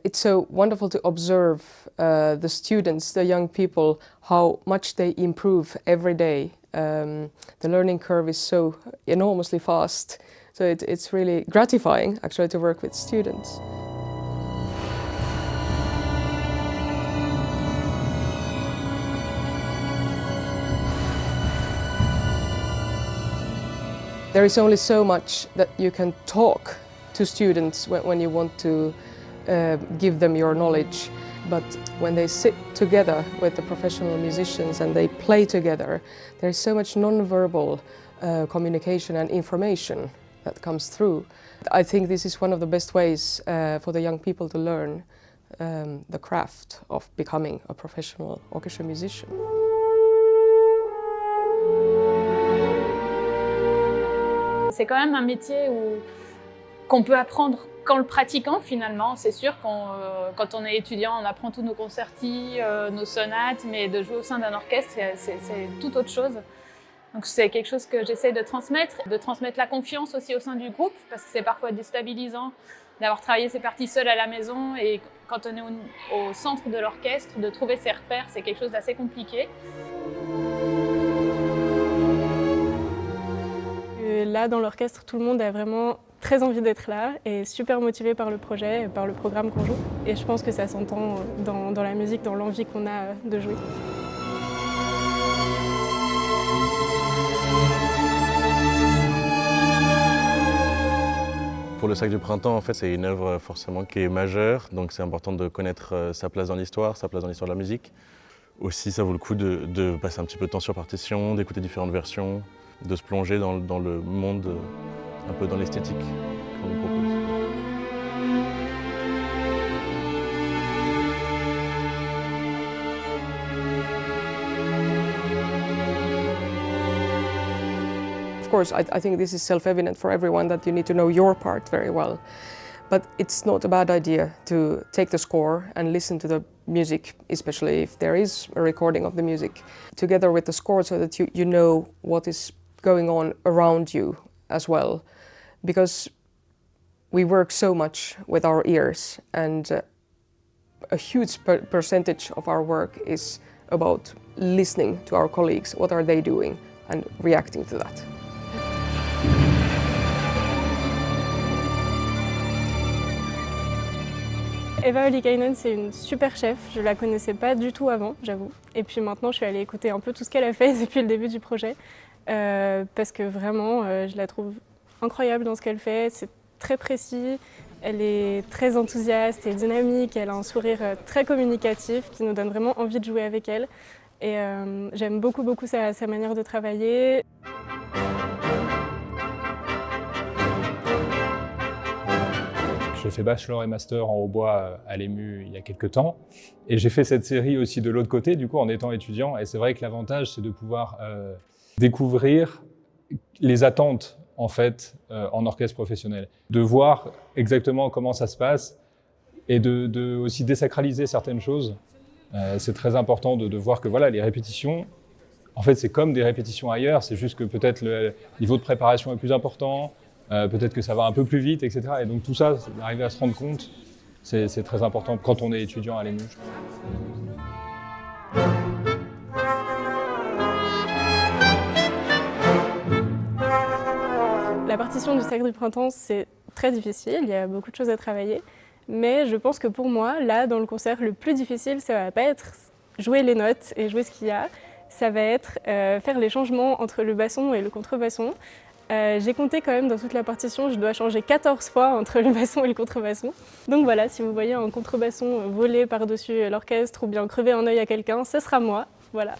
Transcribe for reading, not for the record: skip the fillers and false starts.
It's so wonderful to observe the students, the young people, how much they improve every day. The learning curve is so enormously fast, so it's really gratifying actually to work with students. There is only so much that you can talk to students when you want to give them your knowledge, but when they sit together with the professional musicians and they play together, there is so much non-verbal communication and information that comes through. I think this is one of the best ways for the young people to learn the craft of becoming a professional orchestra musician. C'est quand même un métier qu'on peut apprendre qu'en le pratiquant finalement. C'est sûr quand on est étudiant, on apprend tous nos concertis, nos sonates, mais de jouer au sein d'un orchestre, c'est tout autre chose. Donc c'est quelque chose que j'essaie de transmettre la confiance aussi au sein du groupe, parce que c'est parfois déstabilisant d'avoir travaillé ses parties seul à la maison, et quand on est au centre de l'orchestre, de trouver ses repères, c'est quelque chose d'assez compliqué. Là, dans l'orchestre, tout le monde a vraiment très envie d'être là et super motivé par le projet et par le programme qu'on joue. Et je pense que ça s'entend dans la musique, dans l'envie qu'on a de jouer. Pour le Cercle du Printemps, en fait, c'est une œuvre forcément qui est majeure, donc c'est important de connaître sa place dans l'histoire, sa place dans l'histoire de la musique. Aussi, ça vaut le coup de passer un petit peu de temps sur partition, d'écouter différentes versions, de se plonger dans le monde, un peu dans l'esthétique qu'on nous propose. Of course, I think this is self-evident for everyone that you need to know your part very well. But it's not a bad idea to take the score and listen to the music, especially if there is a recording of the music, together with the score, so that you know what is going on around you as well. Because we work so much with our ears, and a huge percentage of our work is about listening to our colleagues, what are they doing, and reacting to that. Eva Ollikainen, c'est une super chef, je la connaissais pas du tout avant, j'avoue. Et puis maintenant, je suis allée écouter un peu tout ce qu'elle a fait depuis le début du projet, parce que vraiment, je la trouve incroyable dans ce qu'elle fait, c'est très précis, elle est très enthousiaste et dynamique, elle a un sourire très communicatif qui nous donne vraiment envie de jouer avec elle. Et j'aime beaucoup sa manière de travailler. J'ai fait bachelor et master en hautbois à l'EMU il y a quelques temps. Et j'ai fait cette série aussi de l'autre côté, du coup, en étant étudiant. Et c'est vrai que l'avantage, c'est de pouvoir découvrir les attentes, en fait, en orchestre professionnel. De voir exactement comment ça se passe et de aussi désacraliser certaines choses. C'est très important de voir que voilà, les répétitions, en fait, c'est comme des répétitions ailleurs. C'est juste que peut-être le niveau de préparation est plus important. Peut-être que ça va un peu plus vite, etc. Et donc tout ça, arriver à se rendre compte, c'est très important quand on est étudiant à l'EMU. La partition du Cercle du Printemps, c'est très difficile, il y a beaucoup de choses à travailler. Mais je pense que pour moi, là, dans le concert, le plus difficile, ça va pas être jouer les notes et jouer ce qu'il y a. Ça va être faire les changements entre le basson et le contrebasson. J'ai compté quand même dans toute la partition, je dois changer 14 fois entre le basson et le contrebasson. Donc voilà, si vous voyez un contrebasson voler par-dessus l'orchestre ou bien crever un œil à quelqu'un, ce sera moi, voilà.